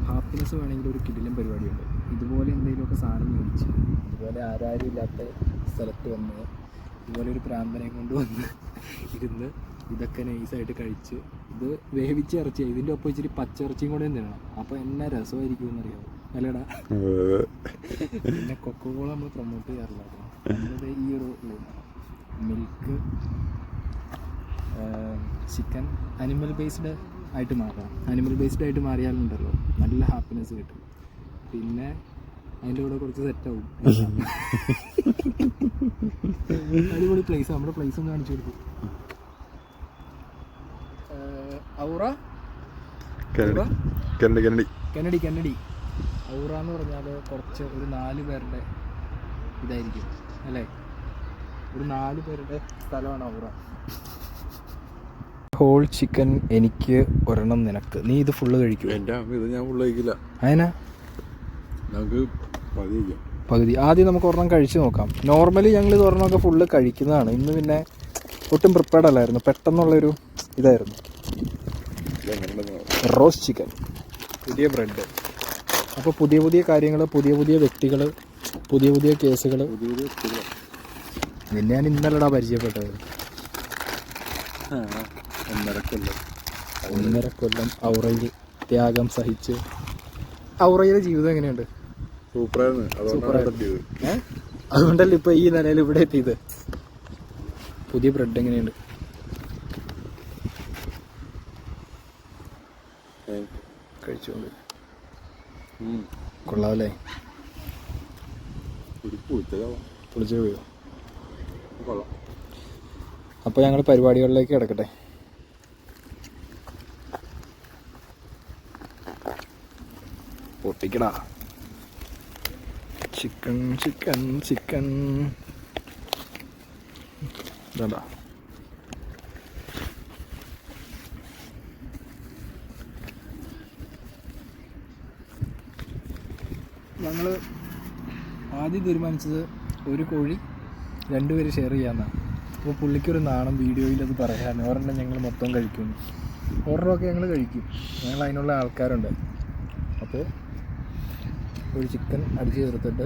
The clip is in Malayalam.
ഹാപ്പിനെസ് വേണമെങ്കിൽ ഒരു കിടിലൻ പരിപാടിയുണ്ട്. ഇതുപോലെ എന്തെങ്കിലുമൊക്കെ സാധനം മേടിച്ച് ഇതുപോലെ ആരും ഇല്ലാത്ത സ്ഥലത്ത് വന്ന് ഇതുപോലെ ഒരു പ്രാന്തനെ കൊണ്ടുവന്ന് ഇരുന്ന് ഇതൊക്കെ നൈസായിട്ട് കഴിച്ച് ഇത് വേവിച്ച ഇറച്ചി ഇതിൻ്റെ ഒപ്പം ഇച്ചിരി പച്ചിറച്ചിയും കൂടെ തരണം. അപ്പോൾ എന്നാ രസമായിരിക്കും എന്നറിയാമോ അല്ലേടാ? പിന്നെ കൊക്കോകോള നമ്മൾ പ്രൊമോട്ട് ചെയ്യാറില്ല. നമ്മളിത് ഈ ഒരു മിൽക്ക് ചിക്കൻ അനിമൽ ബേസ്ഡ് ആയിട്ട് മാറിയാലുണ്ടല്ലോ നല്ല ഹാപ്പിനെസ് കിട്ടും. പിന്നെ അതിൻ്റെ കൂടെ കുറച്ച് സെറ്റാവും. അടിപൊളി പ്ലേസ്. നമ്മുടെ പ്ലേസ് ഒന്ന് കാണിച്ചു കൊടുക്കും. ഔറ കെന്നഡി ഔറ എന്ന് പറഞ്ഞാൽ കുറച്ച് ഒരു 4 പേരുടെ ഇതായിരിക്കും അല്ലേ? ഒരു 4 പേരുടെ സ്ഥലമാണ് ഔറ. ഹോൾ ചിക്കൻ എനിക്ക് ഒരെണ്ണം നിനക്ക്. നീ ഇത് ഫുള്ള് കഴിക്കും? ഇത് ഞാൻ ഫുള്ള് കഴിക്കില്ല. അതിനാ നമുക്ക് പകുതി. ആദ്യം നമുക്ക് ഒരെണ്ണം കഴിച്ച് നോക്കാം. നോർമലി ഞങ്ങൾ ഇത് ഒരെണ്ണമൊക്കെ ഫുള്ള് കഴിക്കുന്നതാണ്. ഇന്ന് പിന്നെ ഒട്ടും പ്രിപ്പയർഡ് അല്ലായിരുന്നു, പെട്ടെന്നുള്ളൊരു ഇതായിരുന്നു. റോസ്റ്റ് ചിക്കൻ, പുതിയ ബ്രെഡ്. അപ്പോൾ പുതിയ കാര്യങ്ങൾ, പുതിയ വ്യക്തികൾ, പുതിയ കേസുകൾ. നിന്നെ ഞാൻ ഇന്നലെടാ പരിചയപ്പെട്ടത്. 1.5 കൊല്ലം ഔറയിൽ ത്യാഗം സഹിച്ച്. ഔറയിലെ ജീവിതം എങ്ങനെയുണ്ട്? സൂപ്പറായിരുന്നു. അതുകൊണ്ടല്ലേ ഇപ്പൊ ഈ നിലയിൽ ഇവിടെ എത്തിയത്. പുതിയ ബ്രെഡ് എങ്ങനെയുണ്ട്? കഴിച്ചോണ്ട് കൊള്ളാമല്ലേ? പൊളിച്ചു പോയോ? അപ്പോൾ ഞങ്ങൾ പരിപാടികളിലേക്ക് കിടക്കട്ടെ. പൊട്ടിക്കടാ. ചിക്കൻ ഇതാ. ഞങ്ങൾ ആദ്യം തീരുമാനിച്ചത് ഒരു കോഴി 2 പേര് ഷെയർ ചെയ്യാമെന്നാണ്. അപ്പോൾ പുള്ളിക്കൊരു നാണം വീഡിയോയിൽ അത് പറയാൻ. ഒരെണ്ണം ഞങ്ങൾ മൊത്തം കഴിക്കും, ഒരെണ്ണമൊക്കെ ഞങ്ങൾ കഴിക്കും. ഞങ്ങൾ അതിനുള്ള ആൾക്കാരുണ്ട്. അപ്പോൾ ഒരു ചിക്കൻ അടിച്ച് ചേർത്തിട്ട്